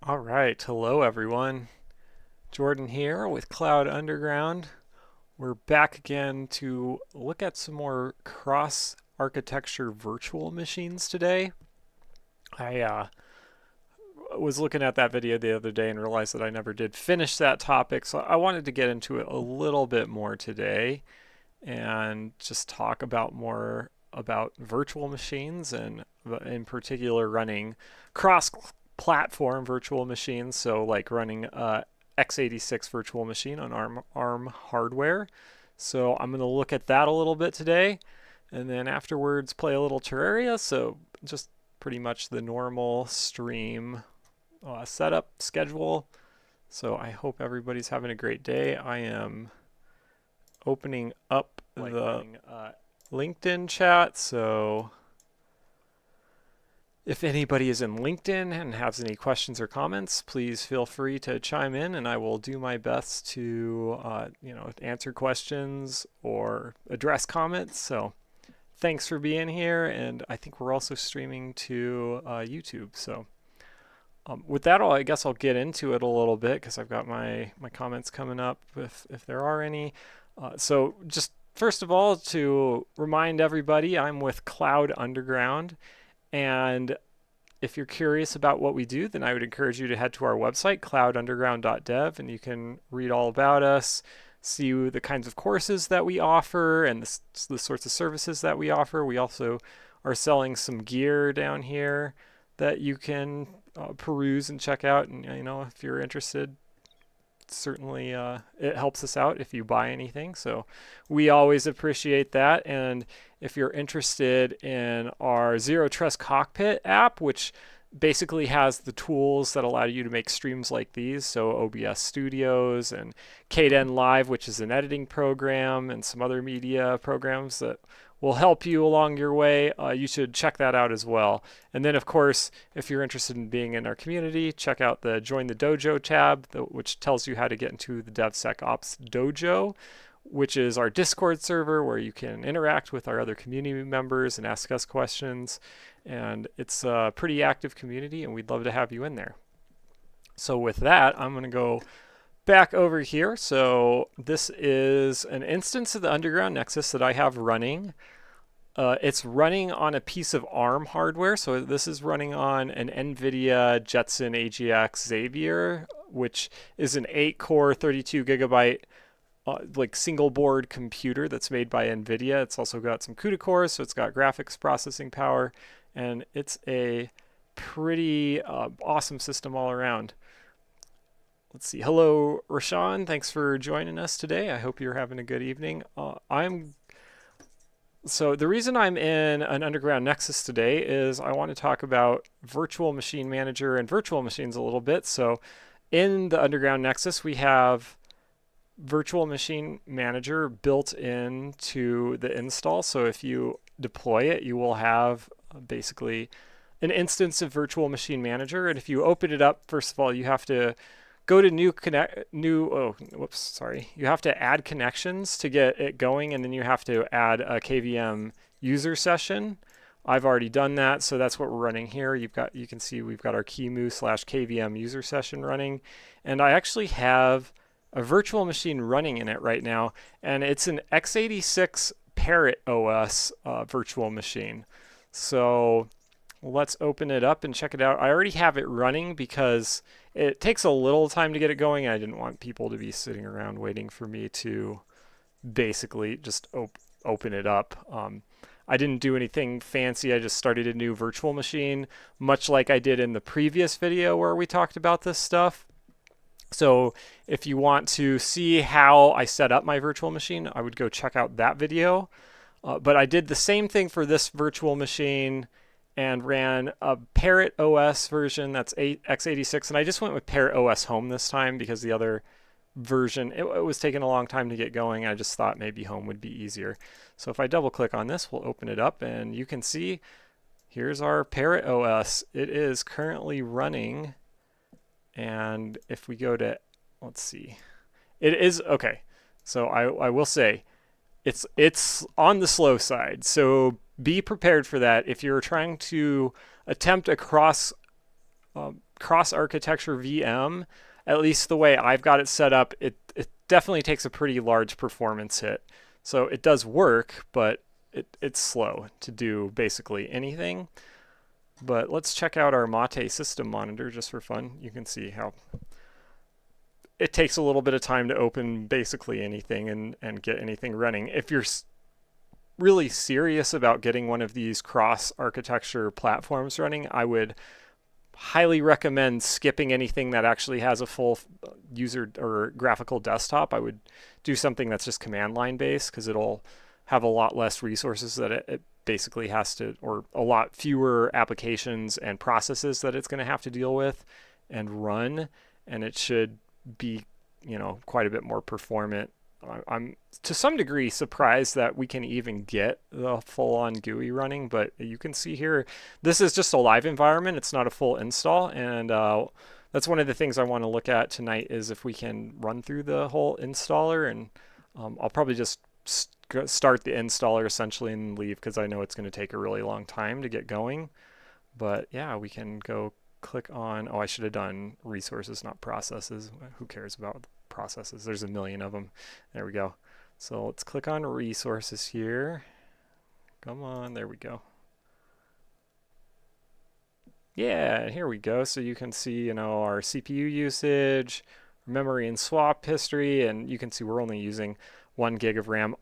All right, hello everyone. Jordan here with Cloud Underground. We're back again to look at some more cross architecture virtual machines today. I was looking at that video the other day and realized that I never did finish that topic, so I wanted to get into it a little bit more today and just talk about more about virtual machines and in particular running cross platform virtual machines, so like running x86 virtual machine on ARM hardware. So I'm going to look at that a little bit today, and then afterwards play a little Terraria. So just pretty much the normal stream setup schedule. So I hope everybody's having a great day. I am opening up the LinkedIn chat, so if anybody is in LinkedIn and has any questions or comments, please feel free to chime in, and I will do my best to, answer questions or address comments. So, thanks for being here, and I think we're also streaming to YouTube. So, with that, I guess I'll get into it a little bit because I've got my comments coming up if there are any. So, just first of all, to remind everybody, I'm with Cloud Underground. And if you're curious about what we do, then I would encourage you to head to our website, cloudunderground.dev, and you can read all about us, see the kinds of courses that we offer, and the sorts of services that we offer. We also are selling some gear down here that you can peruse and check out. And, if you're interested, certainly it helps us out if you buy anything. So we always appreciate that. And if you're interested in our Zero Trust Cockpit app, which basically has the tools that allow you to make streams like these, so OBS Studios and Kden Live, which is an editing program, and some other media programs that will help you along your way, you should check that out as well. And then, of course, if you're interested in being in our community, check out the Join the Dojo tab, which tells you how to get into the DevSecOps Dojo, which is our Discord server where you can interact with our other community members and ask us questions. And it's a pretty active community, and we'd love to have you in there. So with that, I'm going to go back over here. So this is an instance of the Underground Nexus that I have running. It's running on a piece of ARM hardware. So this is running on an NVIDIA Jetson AGX Xavier, which is an 8-core, 32 gigabyte single board computer that's made by NVIDIA. It's also got some CUDA cores, so it's got graphics processing power, and it's a pretty awesome system all around. Let's see. Hello, Rashawn. Thanks for joining us today. I hope you're having a good evening. So the reason I'm in an Underground Nexus today is I want to talk about Virtual Machine Manager and virtual machines a little bit. So in the Underground Nexus, we have Virtual Machine Manager built into the install. So if you deploy it, you will have basically an instance of Virtual Machine Manager. And if you open it up, first of all, you have to go to you have to add connections to get it going, and then you have to add a KVM user session. I've already done that, so that's what we're running here. You can see we've got our QEMU/KVM user session running, and I actually have a virtual machine running in it right now, and it's an x86 Parrot OS virtual machine. So let's open it up and check it out. I already have it running because it takes a little time to get it going. I didn't want people to be sitting around waiting for me to basically just open it up. I didn't do anything fancy. I just started a new virtual machine, much like I did in the previous video where we talked about this stuff. So if you want to see how I set up my virtual machine, I would go check out that video. But I did the same thing for this virtual machine and ran a Parrot OS version that's x86, and I just went with Parrot OS Home this time because the other version, it was taking a long time to get going. I just thought maybe Home would be easier. So if I double click on this, we'll open it up, and you can see here's our Parrot OS. It is currently running, and if we go to, let's see, it is, okay, so I will say it's on the slow side, so be prepared for that. If you're trying to attempt a cross cross-architecture VM, at least the way I've got it set up, it definitely takes a pretty large performance hit. So it does work, but it's slow to do basically anything. But let's check out our Mate system monitor just for fun. You can see how it takes a little bit of time to open basically anything and get anything running. If you're really serious about getting one of these cross-architecture platforms running, I would highly recommend skipping anything that actually has a full user or graphical desktop. I would do something that's just command line based, because it'll have a lot less resources that it basically has to, or a lot fewer applications and processes that it's going to have to deal with and run, and it should be, quite a bit more performant. I'm to some degree surprised that we can even get the full-on GUI running, but you can see here, this is just a live environment. It's not a full install, and that's one of the things I want to look at tonight, is if we can run through the whole installer, and I'll probably just start the installer essentially and leave, because I know it's going to take a really long time to get going. But yeah, we can go click on, I should have done resources, not processes. Who cares about processes? There's a million of them. There we go. So let's click on resources here. Come on, there we go. Yeah, here we go. So you can see, our CPU usage, memory and swap history, and you can see we're only using 1 gig of RAM.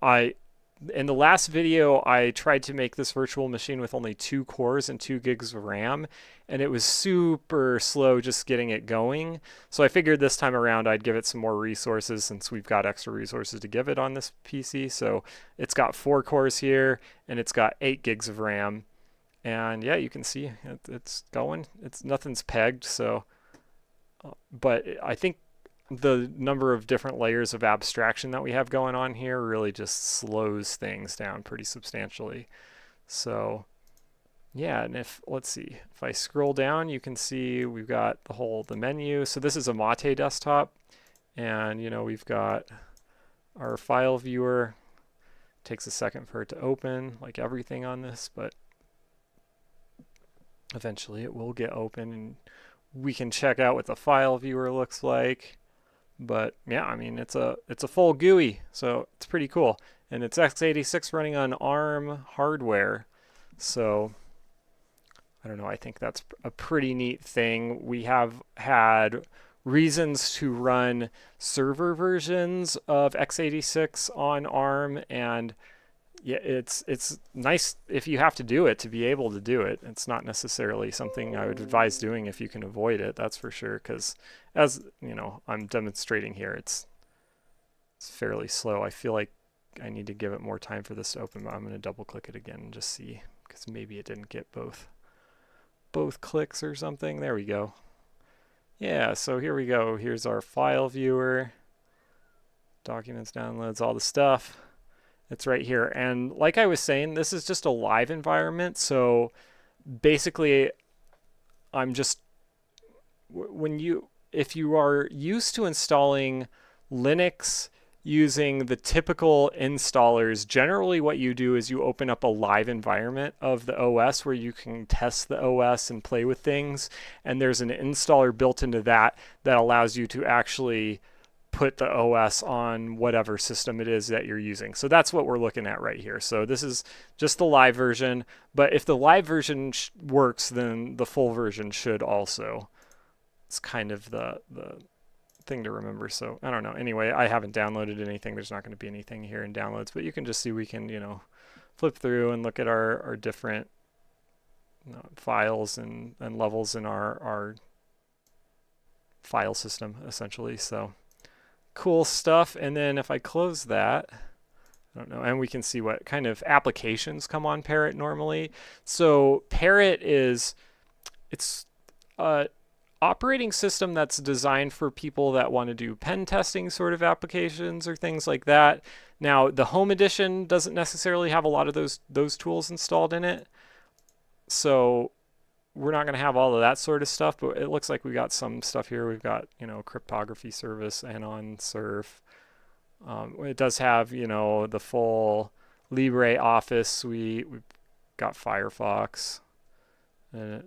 In the last video, I tried to make this virtual machine with only 2 cores and 2 gigs of RAM, and it was super slow just getting it going. So I figured this time around I'd give it some more resources, since we've got extra resources to give it on this PC. So it's got 4 cores here, and it's got 8 gigs of RAM. And yeah, you can see it's going. Nothing's pegged, so but I think the number of different layers of abstraction that we have going on here really just slows things down pretty substantially. So yeah, and let's see, if I scroll down, you can see we've got the menu. So this is a Mate desktop, and we've got our file viewer. It takes a second for it to open, like everything on this, but eventually it will get open, and we can check out what the file viewer looks like. But yeah, I mean, it's a full GUI, so it's pretty cool. And it's x86 running on ARM hardware. So I don't know, I think that's a pretty neat thing. We have had reasons to run server versions of x86 on ARM, and yeah, it's nice if you have to do it to be able to do it. It's not necessarily something I would advise doing if you can avoid it, that's for sure, because as I'm demonstrating here, it's fairly slow. I feel like I need to give it more time for this to open, but I'm going to double click it again and just see, because maybe it didn't get both clicks or something. There we go. Yeah, so here we go. Here's our file viewer, documents, downloads, all the stuff. It's right here. And like I was saying, this is just a live environment. So basically, if you are used to installing Linux using the typical installers, generally what you do is you open up a live environment of the OS where you can test the OS and play with things. And there's an installer built into that allows you to actually put the OS on whatever system it is that you're using. So that's what we're looking at right here. So this is just the live version, but if the live version works, then the full version should also. It's kind of the thing to remember. So I don't know. Anyway, I haven't downloaded anything. There's not going to be anything here in downloads, but you can just see we can, flip through and look at our different files and levels in our file system, essentially. So cool stuff. And then if I close that, I don't know, and we can see what kind of applications come on Parrot normally. So Parrot it's a operating system that's designed for people that want to do pen testing sort of applications or things like that. Now, the Home Edition doesn't necessarily have a lot of those tools installed in it. So we're not going to have all of that sort of stuff, but it looks like we got some stuff here. We've got, cryptography service, Anon, Surf. It does have, the full LibreOffice suite. We've got Firefox. And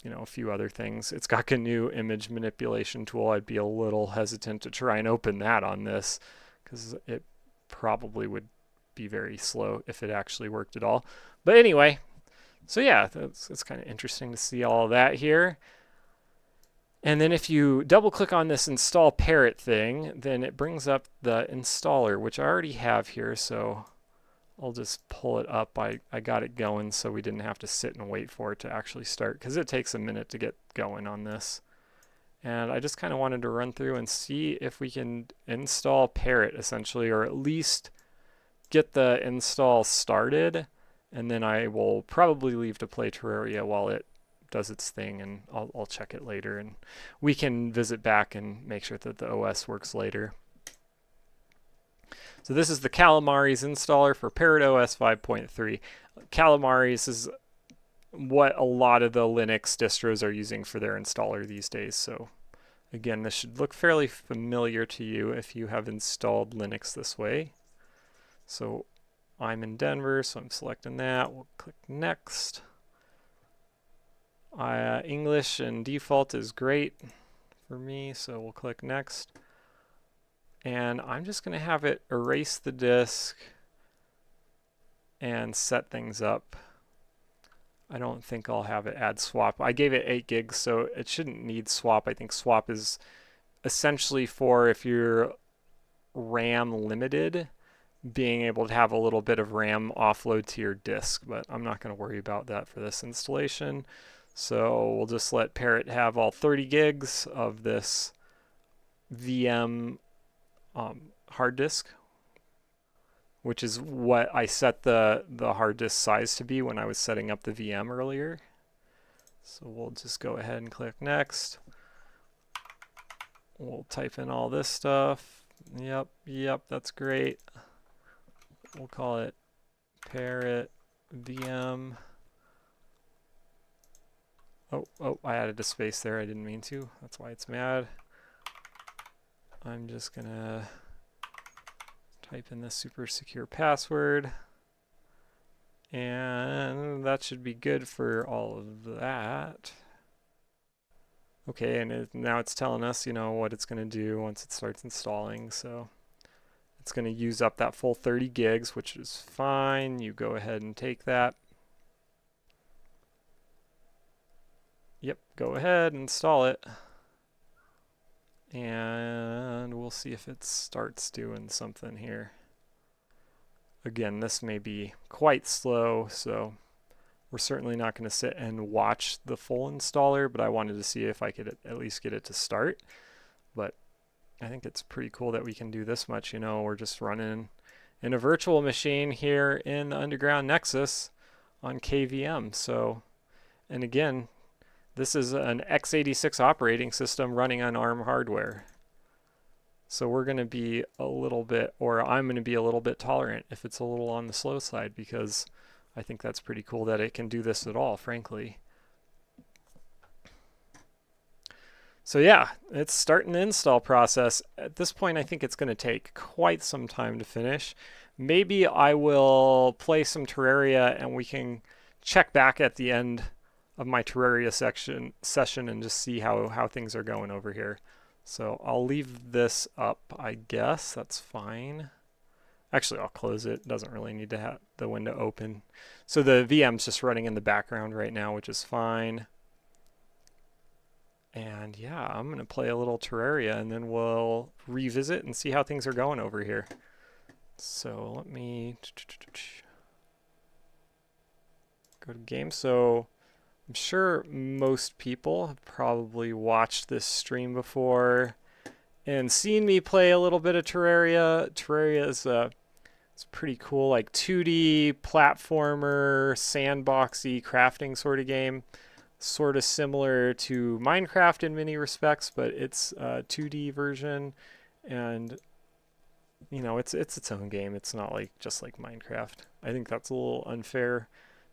a few other things. It's got a new image manipulation tool. I'd be a little hesitant to try and open that on this because it probably would be very slow if it actually worked at all. But anyway, so yeah, it's kind of interesting to see all of that here. And then if you double click on this install Parrot thing, then it brings up the installer, which I already have here. So I'll just pull it up. I got it going so we didn't have to sit and wait for it to actually start because it takes a minute to get going on this. And I just kind of wanted to run through and see if we can install Parrot essentially, or at least get the install started. And then I will probably leave to play Terraria while it does its thing, and I'll check it later. And we can visit back and make sure that the OS works later. So this is the Calamares installer for Parrot OS 5.3. Calamares is what a lot of the Linux distros are using for their installer these days. So again, this should look fairly familiar to you if you have installed Linux this way. So I'm in Denver, so I'm selecting that. We'll click next. English and default is great for me, so we'll click next. And I'm just going to have it erase the disk and set things up. I don't think I'll have it add swap. I gave it 8 gigs, so it shouldn't need swap. I think swap is essentially for if you're RAM limited, being able to have a little bit of RAM offload to your disk, but I'm not going to worry about that for this installation. So we'll just let Parrot have all 30 gigs of this VM hard disk, which is what I set the hard disk size to be when I was setting up the VM earlier. So we'll just go ahead and click next. We'll type in all this stuff. Yep, that's great. We'll call it Parrot VM. Oh, I added a space there. I didn't mean to. That's why it's mad. I'm just gonna type in the super secure password. And that should be good for all of that. Okay, and now it's telling us, what it's gonna do once it starts installing. So it's gonna use up that full 30 gigs, which is fine. You go ahead and take that. Yep, go ahead and install it. And we'll see if it starts doing something here. Again, this may be quite slow, so we're certainly not going to sit and watch the full installer, but I wanted to see if I could at least get it to start. But I think it's pretty cool that we can do this much. We're just running in a virtual machine here in the Underground Nexus on KVM. So, and again, this is an x86 operating system running on ARM hardware. So we're going to be a little bit, or I'm going to be a little bit tolerant if it's a little on the slow side, because I think that's pretty cool that it can do this at all, frankly. So yeah, it's starting the install process. At this point, I think it's going to take quite some time to finish. Maybe I will play some Terraria and we can check back at the end of my Terraria session and just see how things are going over here. So I'll leave this up, I guess. That's fine. Actually, I'll close it. It doesn't really need to have the window open. So the VM's just running in the background right now, which is fine. And yeah, I'm going to play a little Terraria and then we'll revisit and see how things are going over here. So let me go to game. So I'm sure most people have probably watched this stream before and seen me play a little bit of Terraria. Terraria is it's pretty cool, like 2D platformer, sandboxy crafting sort of game. Sort of similar to Minecraft in many respects, but it's a 2D version, and it's its own game. It's not like just like Minecraft. I think that's a little unfair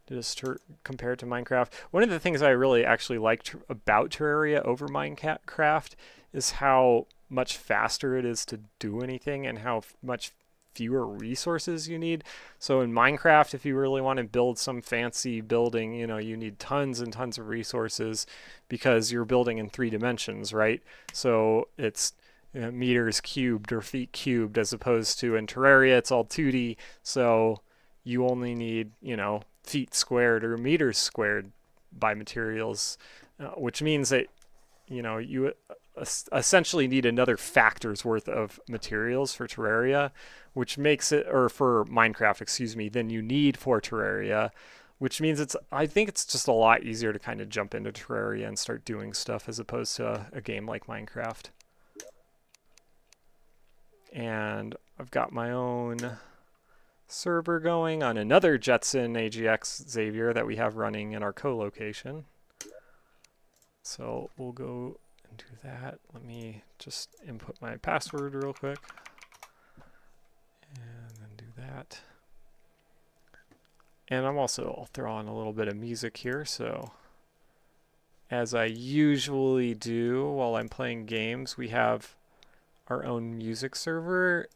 to just compare it to Minecraft. One of the things I really actually liked about Terraria over Minecraft is how much faster it is to do anything and how much fewer resources you need. So in Minecraft, if you really want to build some fancy building, you know, you need tons and tons of resources because you're building in 3 dimensions, right? So it's meters cubed or feet cubed, as opposed to in Terraria, it's all 2D. So you only need, you know, feet squared or meters squared by materials, which means that, you know, you essentially need another factor's worth of materials for Terraria, which makes it, or for Minecraft, excuse me, than you need for Terraria, which means I think it's just a lot easier to kind of jump into Terraria and start doing stuff as opposed to a game like Minecraft. And I've got my own server going on another Jetson AGX Xavier that we have running in our co-location. So we'll go and do that. Let me just input my password real quick. And then do that. And I'll throw on a little bit of music here. So as I usually do while I'm playing games, we have our own music server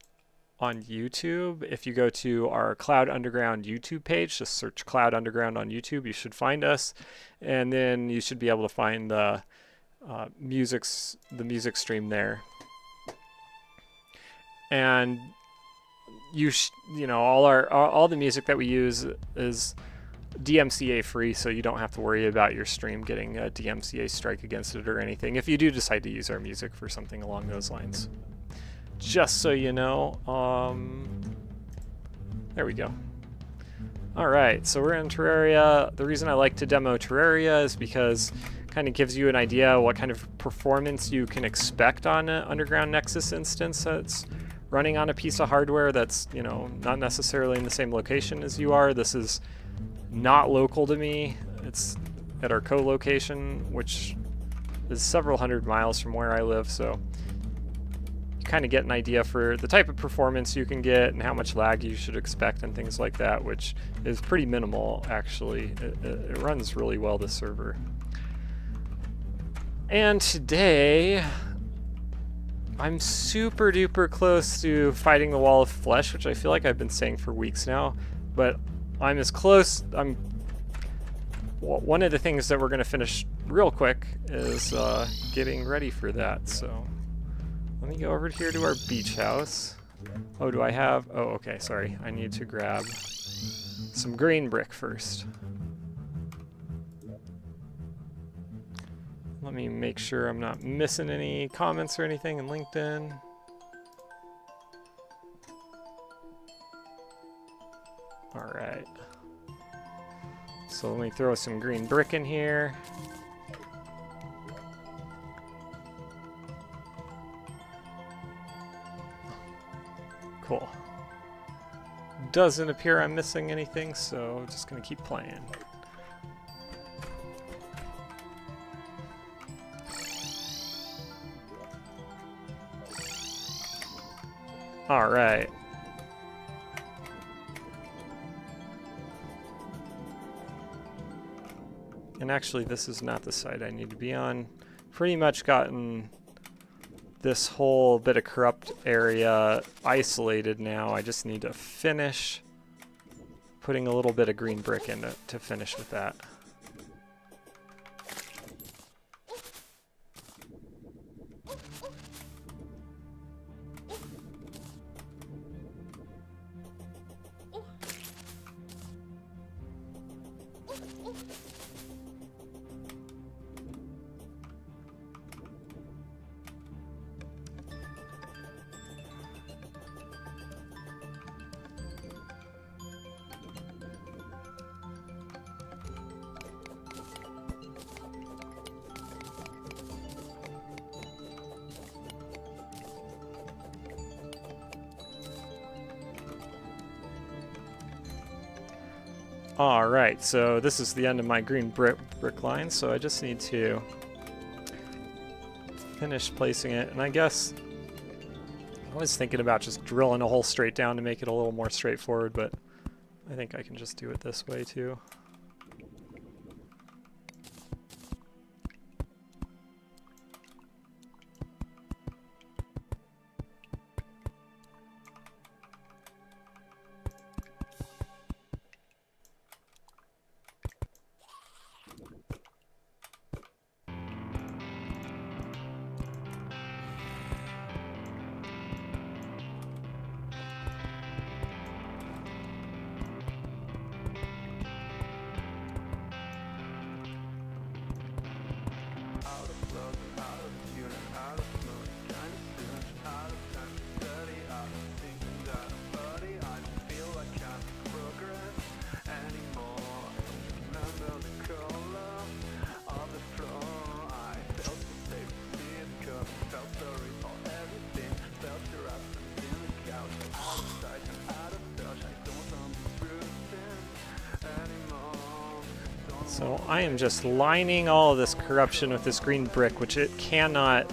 on YouTube. If you go to our Cloud Underground YouTube page, just search Cloud Underground on YouTube, you should find us, and then you should be able to find the music stream there. And you know, all the music that we use is DMCA free, so you don't have to worry about your stream getting a DMCA strike against it or anything if you do decide to use our music for something along those lines. Just so you know. There we go. Alright, so we're in Terraria. The reason I like to demo Terraria is because it kind of gives you an idea what kind of performance you can expect on an Underground Nexus instance that's running on a piece of hardware that's, you know, not necessarily in the same location as you are. This is not local to me. It's at our co-location, which is several hundred miles from where I live, so you kind of get an idea for the type of performance you can get and how much lag you should expect and things like that, which is pretty minimal, actually. It runs really well, this server. And today, I'm super duper close to fighting the wall of flesh, which I feel like I've been saying for weeks now, but I'm as close. One of the things that we're going to finish real quick is getting ready for that. So let me go over here to our beach house. Oh, do I have? Oh, okay, sorry. I need to grab some green brick first. Let me make sure I'm not missing any comments or anything in LinkedIn. All right. So let me throw some green brick in here. Cool. Doesn't appear I'm missing anything, so just gonna keep playing. All right. And actually, this is not the site I need to be on. Pretty much gotten this whole bit of corrupt area isolated now. I just need to finish putting a little bit of green brick in to finish with that. Alright, so this is the end of my green brick line, so I just need to finish placing it, and I guess I was thinking about just drilling a hole straight down to make it a little more straightforward, but I think I can just do it this way too. So I am just lining all of this corruption with this green brick, which it cannot...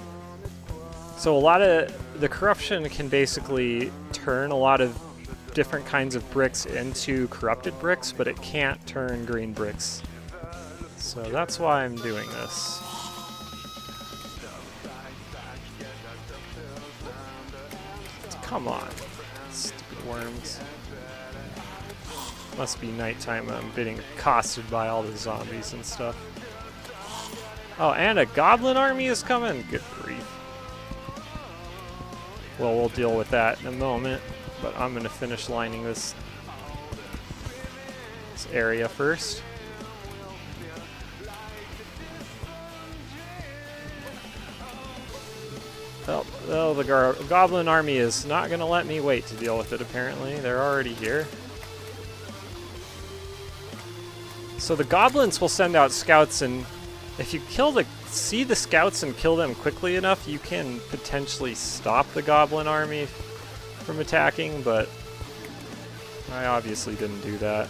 So a lot of the corruption can basically turn a lot of different kinds of bricks into corrupted bricks, but it can't turn green bricks. So that's why I'm doing this. Come on, stupid worms. Must be nighttime. I'm being accosted by all the zombies and stuff. Oh, and a goblin army is coming? Good grief. Well, we'll deal with that in a moment, but I'm going to finish lining this area first. Oh, the goblin army is not going to let me wait to deal with it, apparently. They're already here. So the goblins will send out scouts, and if you see the scouts and kill them quickly enough, you can potentially stop the goblin army from attacking, but I obviously didn't do that.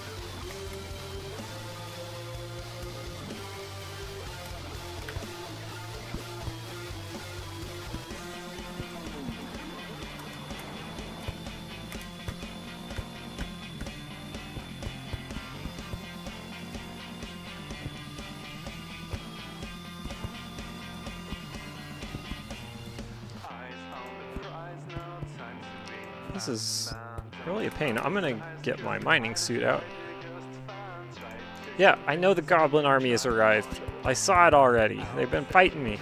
This is really a pain. I'm gonna get my mining suit out. Yeah, I know the goblin army has arrived. I saw it already. They've been fighting me.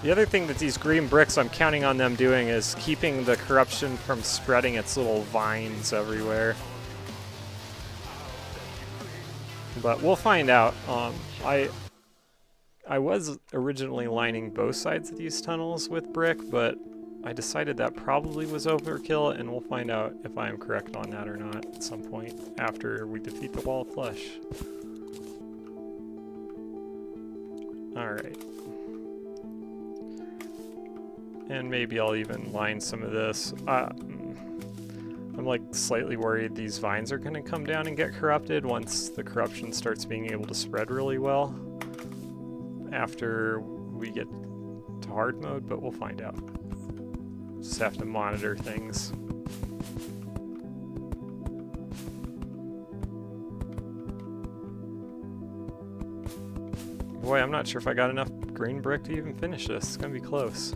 The other thing that these green bricks, I'm counting on them doing, is keeping the corruption from spreading its little vines everywhere. But we'll find out. I was originally lining both sides of these tunnels with brick, but I decided that probably was overkill, and we'll find out if I am correct on that or not at some point after we defeat the wall of flesh. Alright. And maybe I'll even line some of this. I'm like slightly worried these vines are going to come down and get corrupted once the corruption starts being able to spread really well after we get to hard mode, but we'll find out. Just have to monitor things. Boy, I'm not sure if I got enough green brick to even finish this. It's gonna be close.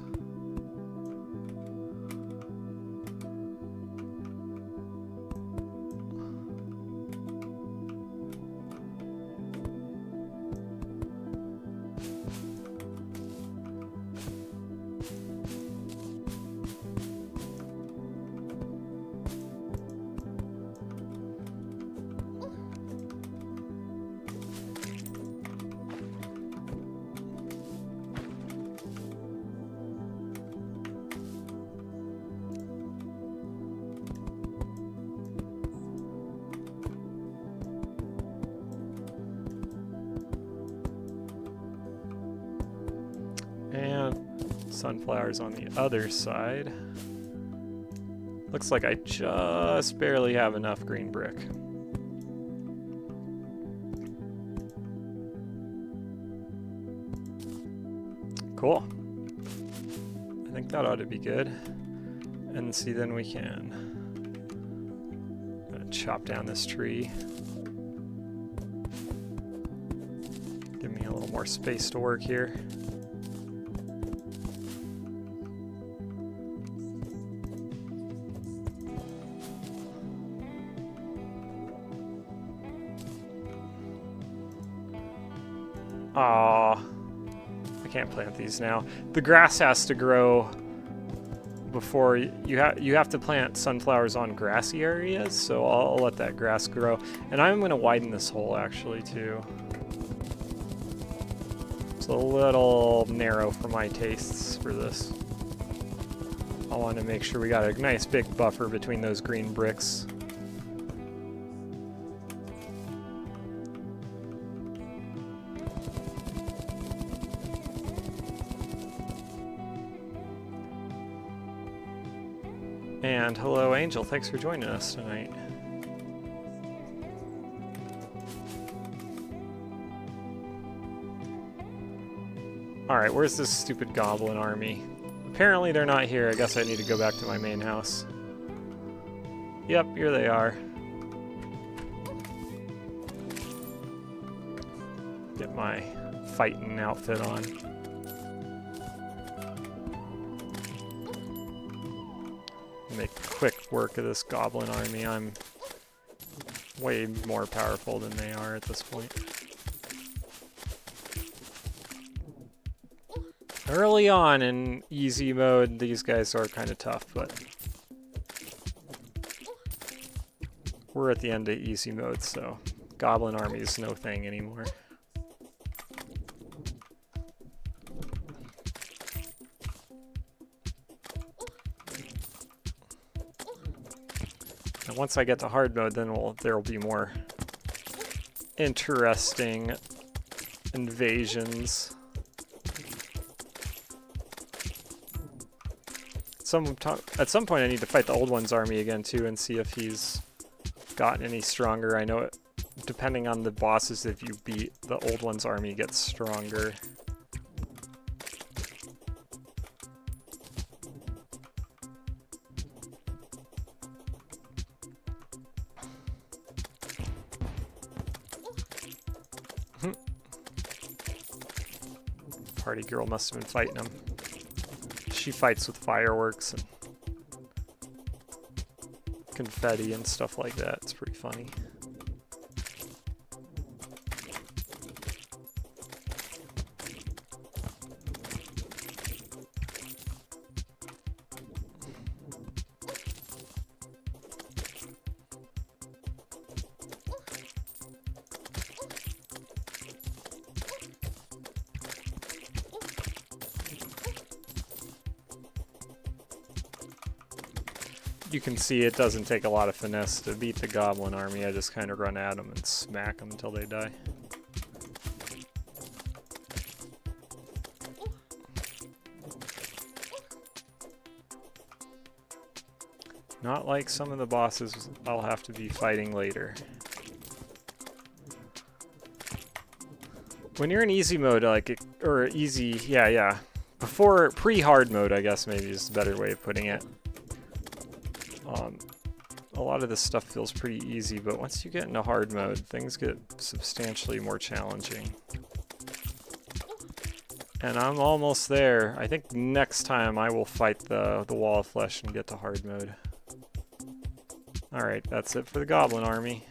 And sunflowers on the other side. Looks like I just barely have enough green brick. Cool. I think that ought to be good. And see, then we can chop down this tree. Give me a little more space to work here. Aw, I can't plant these now. The grass has to grow before you have to plant sunflowers on grassy areas, so I'll let that grass grow. And I'm going to widen this hole actually too. It's a little narrow for my tastes for this. I want to make sure we got a nice big buffer between those green bricks. And hello, Angel. Thanks for joining us tonight. Alright, where's this stupid goblin army? Apparently they're not here. I guess I need to go back to my main house. Yep, here they are. Get my fighting outfit on. Make quick work of this goblin army. I'm way more powerful than they are at this point. Early on in easy mode, these guys are kind of tough, but we're at the end of easy mode, so goblin army is no thing anymore. And once I get to hard mode, then there will be more interesting invasions. At some point I need to fight the old one's army again too and see if he's gotten any stronger. I know it, depending on the bosses, if you beat, the old one's army gets stronger. Party girl must have been fighting him. She fights with fireworks and confetti and stuff like that. It's pretty funny. You can see it doesn't take a lot of finesse to beat the goblin army. I just kind of run at them and smack them until they die. Not like some of the bosses I'll have to be fighting later. When you're in easy mode, or easy, yeah. Before, pre-hard mode, I guess maybe is a better way of putting it. A lot of this stuff feels pretty easy, but once you get into hard mode, things get substantially more challenging. And I'm almost there. I think next time I will fight the wall of flesh and get to hard mode. Alright, that's it for the goblin army.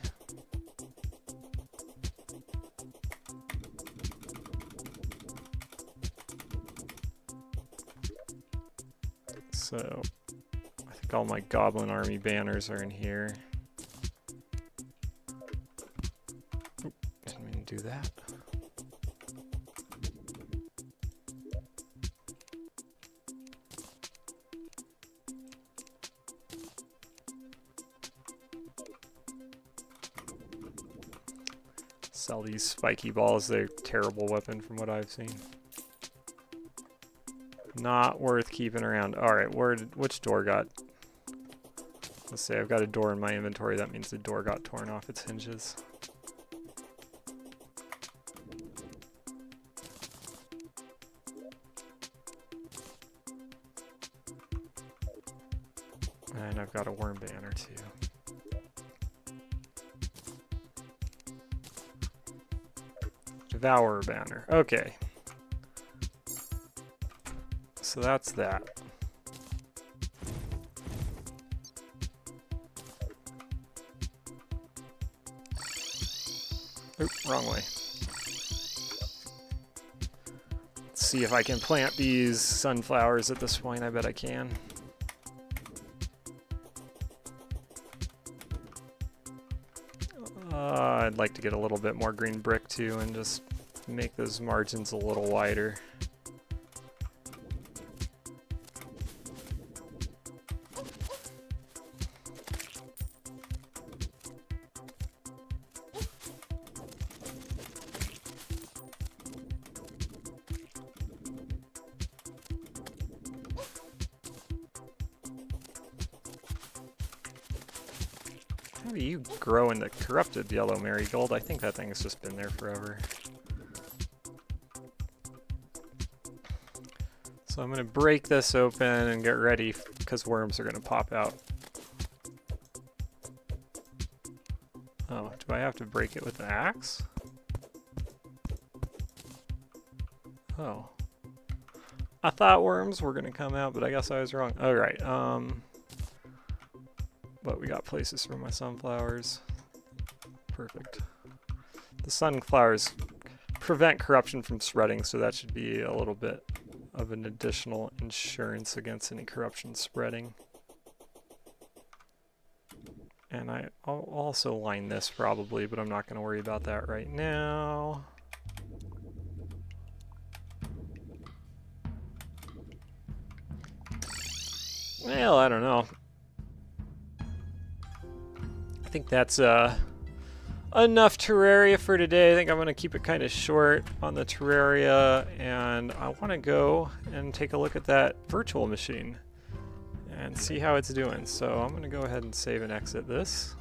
So all my goblin army banners are in here. Oop, didn't mean to do that. Sell these spiky balls. They're a terrible weapon from what I've seen. Not worth keeping around. Alright, which door got... Let's say I've got a door in my inventory. That means the door got torn off its hinges. And I've got a worm banner too. Devourer banner. Okay. So that's that. Oop, wrong way. Let's see if I can plant these sunflowers at this point. I bet I can. I'd like to get a little bit more green brick too and just make those margins a little wider. How do you grow into corrupted yellow marigold? I think that thing has just been there forever. So I'm going to break this open and get ready because worms are going to pop out. Oh, do I have to break it with an axe? Oh. I thought worms were going to come out, but I guess I was wrong. All right. But we got places for my sunflowers. Perfect. The sunflowers prevent corruption from spreading, so that should be a little bit of an additional insurance against any corruption spreading. And I'll also line this probably, but I'm not going to worry about that right now. Well, I don't know. I think that's enough Terraria for today. I think I'm going to keep it kind of short on the Terraria, and I want to go and take a look at that virtual machine and see how it's doing. So I'm going to go ahead and save and exit this,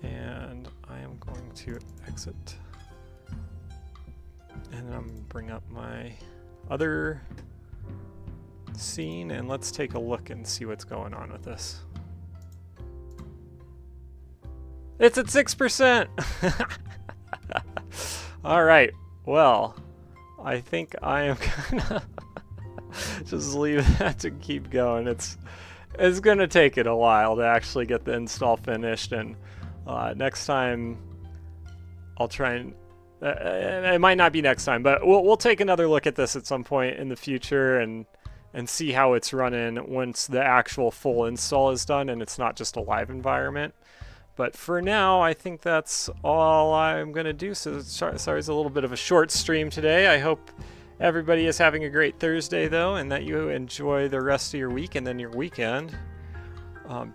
and I am going to exit, and then I'm going to bring up my other scene, and let's take a look and see what's going on with this. It's at 6%! Alright, well, I think I am gonna just leave that to keep going. It's gonna take it a while to actually get the install finished, and next time I'll try and it might not be next time, but we'll take another look at this at some point in the future and see how it's running once the actual full install is done and it's not just a live environment. But for now, I think that's all I'm going to do. So sorry, it's a little bit of a short stream today. I hope everybody is having a great Thursday, though, and that you enjoy the rest of your week and then your weekend.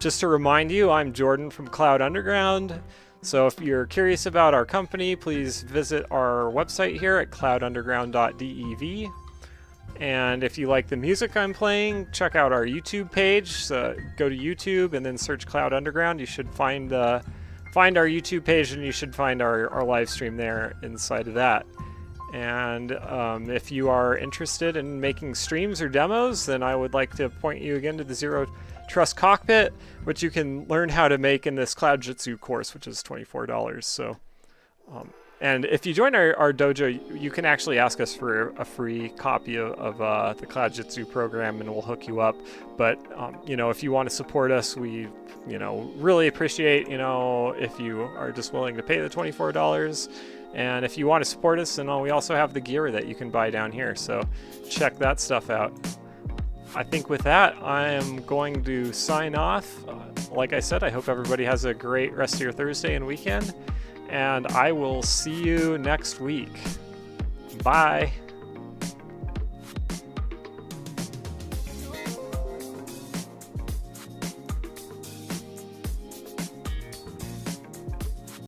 Just to remind you, I'm Jordan from Cloud Underground. So if you're curious about our company, please visit our website here at cloudunderground.dev. And if you like the music I'm playing, check out our YouTube page. So go to YouTube and then search Cloud Underground. You should find our YouTube page, and you should find our live stream there inside of that. And if you are interested in making streams or demos, then I would like to point you again to the Zero Trust Cockpit, which you can learn how to make in this Cloud Jitsu course, which is $24. So. And if you join our dojo, you can actually ask us for a free copy of the Cloud Jitsu program, and we'll hook you up. But if you want to support us, we really appreciate if you are just willing to pay the $24. And if you want to support us, then we also have the gear that you can buy down here. So check that stuff out. I think with that, I am going to sign off. Like I said, I hope everybody has a great rest of your Thursday and weekend. And I will see you next week. Bye.